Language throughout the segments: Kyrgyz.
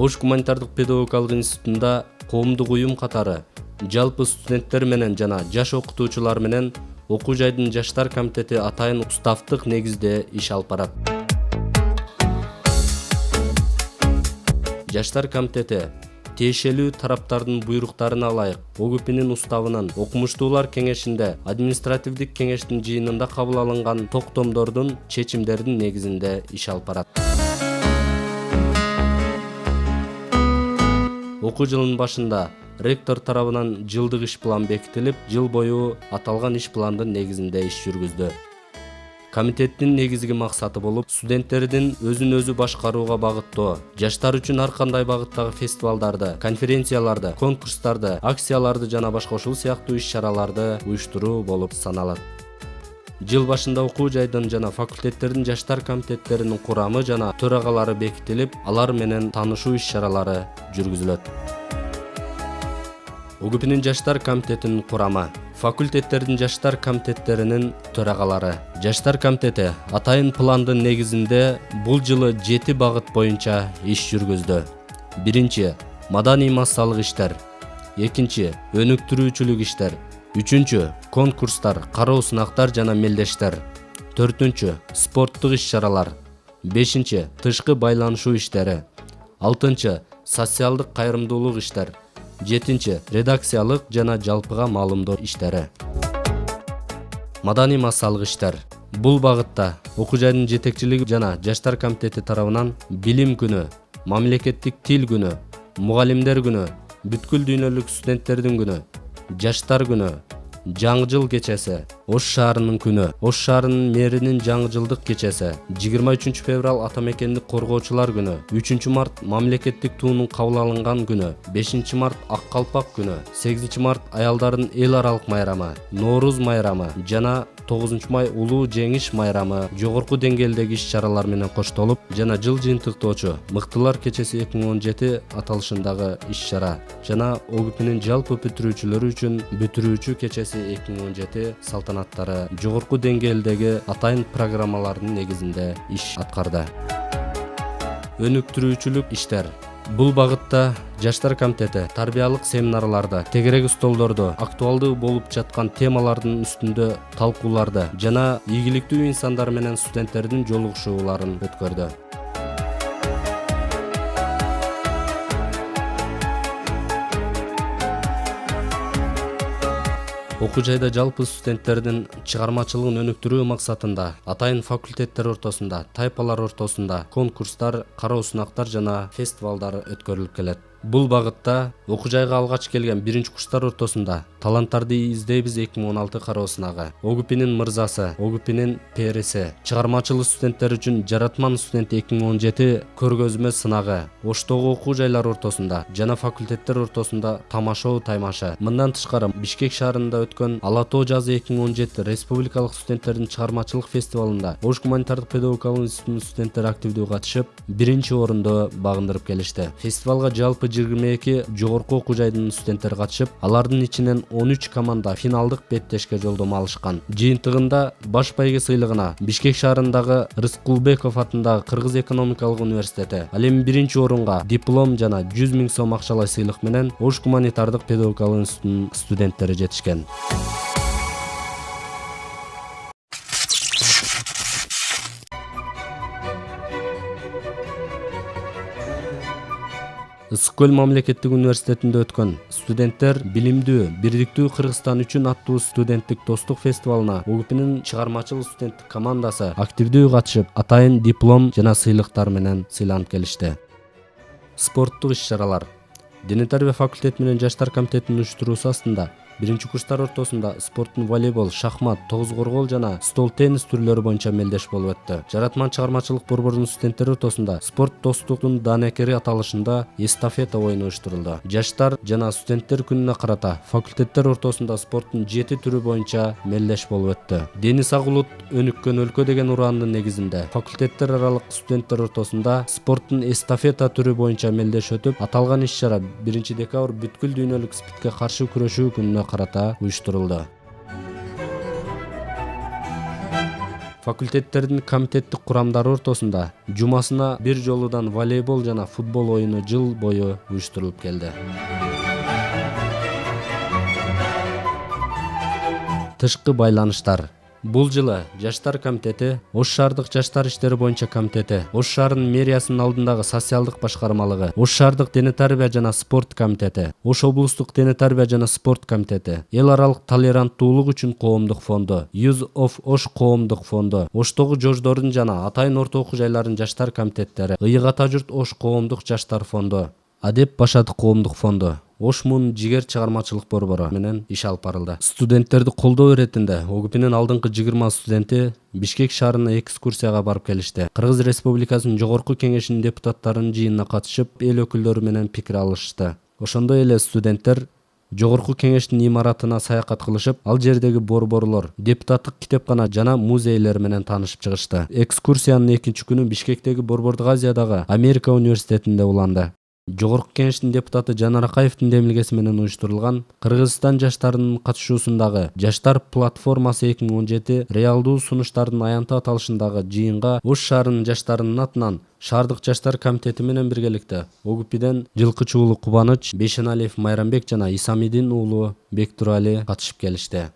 Ош гуманитардык педагогикалык институтунда коомдук уюм катары жалпы студенттер менен жана жаш окутуучулар менен окуу жайдын жаштар комитети атайын уставдык негизде иш алып барат. Жаштар комитети тиешелүү тараптардын буйруктарына ылайык ОГПнин уставынын окумуштуулар кеңешинде административдик кеңештин жыйынында кабыл алынган токтомдордун чечимдердин негизинде иш алып барат. Окуу жылынын башында ректор тарабынан жылдык иш план бекитилип, жыл бою аталган иш пландын негизинде иш жүргүздү. Комитеттин негизги максаты болуп, студенттердин өзүн өзү башкарууга багыттоо, жаштар үчүн ар кандай багыттагы фестивалдарды, конференцияларды, конкурстарды, акцияларды жана башка ушул сыяктуу иш-чараларды уюштуруу болуп саналат. Жыл башында окуу жайдын жана факультеттердин жаштар комитеттеринин курамы жана төрагалары бекитилип, алар менен таанышуу иш-чаралары жүргүзүлөт. ОГПнин жаштар комитетинин курамы, факультеттердин жаштар комитеттеринин төрагалары. Жаштар комитети атайын пландын негизинде бул жылы 7 багыт боюнча иш жүргүздү. Биринчи — маданий массалык иштер. Экинчи — өнүктүрүүчүлүк иштер. Үчүнчү — конкурстар, кароо сынактар жана мелдештер. Төртүнчү — спорттук иш-чаралар. Бешинчи — тышкы байланышуу иштери. Алтынчы — социалдык кайрымдуулук иштер. Жетинчи — редакциялык жана жалпыга маалымдоо иштери. Маданий массалык иштер. Бул багытта окуу жайдын жетекчилиги жана жаштар комитети тарабынан билим күнү, мамлекеттик тил күнү, мугалимдер күнү, бүткүл дүйнөлүк студенттердин күнү, жаштар күнү, жаңы жыл кечеси, Ош шаарынын күнү, Ош шаарынын мэринин жаңы жылдык кечеси, 23 февраль ата мекендик коргоочулар күнү, 3 март мамлекеттик туунун кабыл алынган күнү, 5 март ак калпак күнү, 8 март аялдардын эл аралык майрамы, Нооруз майрамы жана 9 май улуу жеңиш майрамы жогорку деңгээлдеги иш-чаралар менен коштолуп, жана жыл жыйынтыктоочу Мыктылар кечеси 2017 аталышындагы иш-чара жана ОГПнин жалпы бүтүрүүчүлөрү үчүн бүтүрүүчү кечеси 2017 салтанаттары жогорку деңгээлдеги атайын программалардын негизинде иш аткарды. Өнүктүрүүчүлүк иштер. Бул багытта жаштар комитети тарбиялык семинарларды, тегерек столдорду, актуалдуу болуп жаткан темалардын үстүндө талкууларды жана ийгиликтүү инсандар менен студенттердин жолугушууларын өткөрдү. Окуу жайда жалпы студенттердин чыгармачылыгын өнүктүрүү максатында атайын факультеттер ортосунда, тайпалар ортосунда конкурстар, кароо сынактар жана фестивалдар өткөрүлүп келет. Бул багытта окуу жайга алгач келген биринчи курстар ортосунда таланттарды издейбиз 2016 кароо сынагы, ОГПнин мырзасы, ОГПнин периси, чыгармачылык студенттер үчүн жаратман студент 2017 көргөзмө сынагы, Оштогу окуу жайлар ортосунда жана факультеттер ортосунда тамашоо таймашы. Мындан тышкары Бишкек шаарында өткөн Ала тоо жазы 2017 республикалык студенттердин чыгармачылык фестивалында Ош гуманитардык педагогикалык институтунун студенттери активдүү катышып, биринчи орунду багындырып келишти. Фестивалга жалпы 22 жогорку окуу жайдын студенттери катышып, алардын ичинен 13 команда финалдык беттешке жолдомо алышкан. Жыйынтыгында баш байге сыйлыгына Бишкек шаарындагы Рыскулбеков атындагы Кыргыз экономикалык университети, ал эми биринчи орунга диплом жана 100 000 сом акчалай сыйлык менен Ош гуманитардык педагогикалык институтунун студенттери жетишкен. Ысык көл мамлекеттик университетинде өткөн студенттер билимдүү, бирдиктүү Кыргызстан үчүн аттуу студенттик достук фестивалына ОГПнин чыгармачыл студенттик командасы активдүү катышып, атайын диплом жана сыйлыктар менен сыйланып келишти. Спорттук иш-чаралар. Дене тарбия факультети менен жаштар комитетинин уюштуруусу астында биринчи курстар ортосунда спорттун волейбол, шахмат, тогуз коргол жана стол теннис түрлөрү боюнча мелдеш болуп өттү. Жаратман чыгармачылык борборунун студенттери ортосунда спорт достуктун данекери аталышында эстафета оюну уюштурулду. Жаштар жана студенттер күнүнө карата факультеттер ортосунда спорттун 7 түрү боюнча мелдеш болуп өттү. Дени сагылут өнүккөн өлкө деген ураандын негизинде факультеттер аралык студенттер ортосунда спорттун эстафета түрү боюнча мелдеш өтүп, аталган иш-чара 1 декабрь бүткүл дүйнөлүк спидке каршы күрөшүү күнүнө карата уюштурулду. Факультеттердин комитеттик курамдары ортосунда жумасына бир жолудан волейбол жана футбол оюну жыл бою уюштурулуп келди. Тышкы байланыштар. Бул жылы Жаштар комитети, Ош шаардык жаштар иштери боюнча комитети, Ош шаарынын мэриясынын алдындагы социалдык башкармалыгы, Ош шаардык дене тарбия жана спорт комитети, Ош облустук дене тарбия жана спорт комитети, эл аралык толеранттуулук үчүн коомдук фонду, Youth of Ош коомдук фонду, Оштогу жождордун жана Атайын орто окуу жайларынын жаштар комитеттери, Ыйык ата журт Ош коомдук жаштар фонду, Адеп Башадык коомдук фонду, Ош Мун жигер чыгармачылык борбору менен иш алып барылды. Студенттерди колдоо иретинде ОГПнин алдыңкы 20 студенти Бишкек шаарына экскурсияга барып келишти. Кыргыз Республикасынын жогорку кеңешинин депутаттарынын жыйынына катышып, эл өкүлдөрү менен пикир алышты. Ошондой эле студенттер жогорку кеңештин имаратына саякат кылышып, ал жердеги борборлор, депутаттык китепкана жана музейлер менен таанышып чыгышты. Экскурсиянын экинчи күнү Бишкектеги Борбордук Азиядагы Америка университетинде уланды. Жогорку кеңештин депутаты Жанар Акаевдин демилгеси менен уюштурулган Кыргызстан жаштарынын катышуусундагы Жаштар платформасы 2017 реалдуу сунуштардын аянты аталышындагы жыйынга Ош шаарынын жаштарынын атынан шаардык жаштар комитети менен биргеликте ОГПден Жылкычы уулу Кубаныч, Бейшеналиев Майрамбек жана Исамидин уулу Бектурали катышып келишти.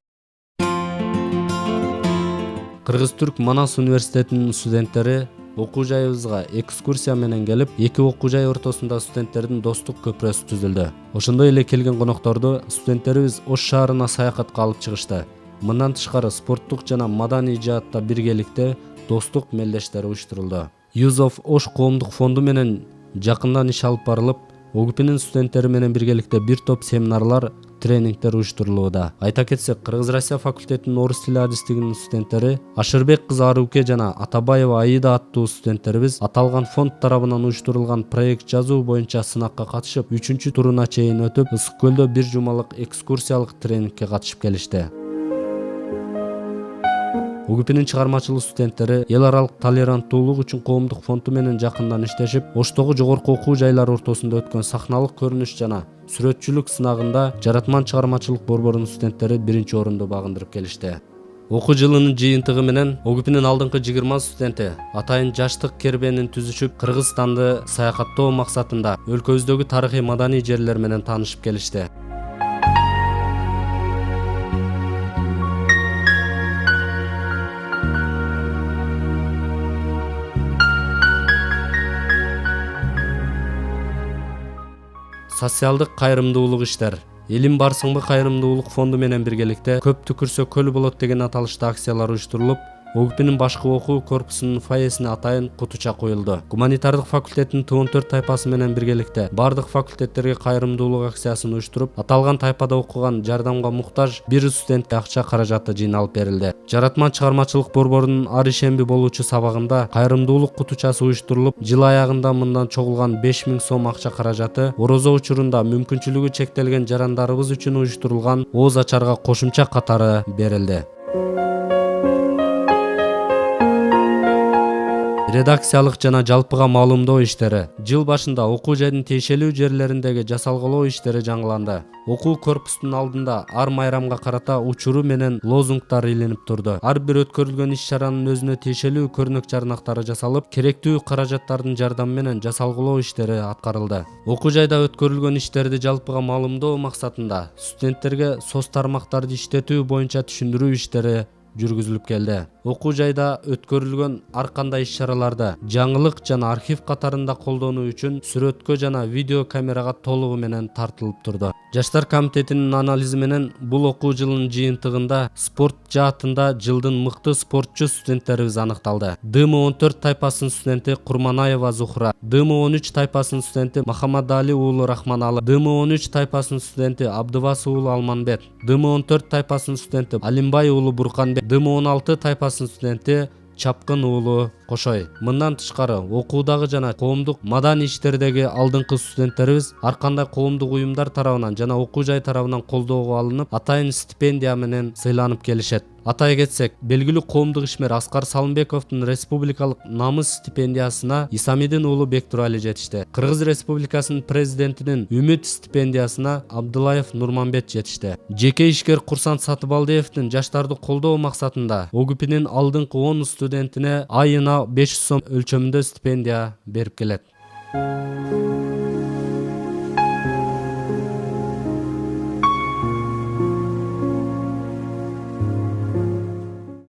Кыргыз-Түрк Манас университетинин студенттери окуу жайыбызга экскурсия менен келип, эки окуу жай ортосунда студенттердин достук көпүрөсү түзүлдү. Ошондой эле келген конокторду студенттерибиз Ош шаарына саякатка алып чыгышты. Мындан тышкары спорттук жана маданий жаатта биргеликте достук мелдештер уюштурулду. Youth of Ош коомдук фонду менен жакындан иш алып барылып, ОГПнин студенттери менен биргеликте бир топ семинарлар, тренингдер уюштурулууда. Айта кетсек, Кыргыз-Россия факультетинин орус тили адистигинин студенттери Ашырбек кызы Аруке жана Атабаева Аида аттуу студенттерибиз аталган фонд тарабынан уюштурулган проект жазуу боюнча сынакка катышып, 3-чү туруна чейин өтүп, Ысык көлдө бир жумалык экскурсиялык тренингке катышып келишти. ОГПнин чыгармачылык студенттери эл аралык толеранттуулук үчүн коомдук фонду менен жакындан иштешип, Оштогу жогорку окуу жайлары ортосунда өткөн сахналык көрүнүш жана сүрөтчүлүк сынагында Жаратман чыгармачылык борборунун студенттери 1-орунду багындырып келишти. Окуу жылынын жыйынтыгы менен ОГПнин алдыңкы 20 студенти Атайын жаштык кербенин түзүшүп, Кыргызстанды саякаттоо максатында өлкөбүздөгү тарыхый маданий жерлер менен таанышып келишти. Социалдык кайрымдуулук иштер. Элим барсыңбы кайрымдуулук фонду менен биргеликте көп түкүрсө көл болот деген аталышта акциялар уюштурулуп, ОГПнин башкы окуу корпусунун фойесине атайын кутуча коюлду. Гуманитардык факультеттин Т14 тайпасы менен биргеликте бардык факультеттерге кайрымдуулук акциясын уюштуруп, аталган тайпада окуган жардамга муктаж бир студентке акча каражаты жыйналып берилди. Жаратман чыгармачылык борборунун ар ишемби болуучу сабагында кайрымдуулук кутучасы уюштурулуп, жыл аягында мындан чогулган 5000 сом акча каражаты орозо учурунда мүмкүнчүлүгү чектелген жарандарыбыз үчүн уюштурулган ооз ачарга кошумча катары берилди. Редакциялык жана жалпыга маалымдоо иштери. Жыл башында окуу жайдын тиешелүү жерлериндеги жасалгалоо иштери жаңыланды. Окуу корпустун алдында ар майрамга карата учуру менен лозунгдар илинип турду. Ар бир өткөрүлгөн иш-чаранын өзүнө тиешелүү көрнөк жарнактары жасалып, керектүү каражаттардын жардамы менен жасалгалоо иштери аткарылды. Окуу жайда өткөрүлгөн иштерди жалпыга маалымдоо максатында студенттерге соц тармактарды иштетүү боюнча түшүндүрүү иштери жүргүзүлүп келди. Окуу жайда өткөрүлгөн ар кандай иш-чараларды жаңылык жана архив катарында колдонуу үчүн сүрөткө жана видео камерага толугу менен тартылып турду. Жаштар комитетинин анализи менен бул окуу жылынын жыйынтыгында спорт жаатында жылдын мыкты спортчу студенттерибиз аныкталды. ДМ14 тайпасынын студенти Курманаева Зухра, ДМ13 тайпасынын студенти Махамадали уулу Рахманалы, ДМ13 тайпасынын студенти Абдыбас уулу Алманбет, ДМ14 тайпасынын студенти Алимбай уулу Бурканбек, ДМ16 тайпасынын студенти Чапкын уулу Кошой. Мындан тышкары окуудагы жана коомдук маданий иштердеги алдыңкы студенттерибиз ар кандай коомдук уюмдар тарабынан жана окуу жай тарабынан колдоого алынып, атайын стипендия менен сыйланып келишет. Атай кетсек, белгилүү коомдук ишмер Аскар Салымбековдун республикалык намыс стипендиясына Исамидин уулу Бектурали жетишти. Кыргыз Республикасынын президентинин Үмүт стипендиясына Абдулаев Нурманбет жетишти. Жеке ишкер Курсант Сатыбалдиевдин жаштарды колдоо максатында ОГПнин алдыңкы 10 студентине айына 500 сом өлчөмүндө стипендия берип келет.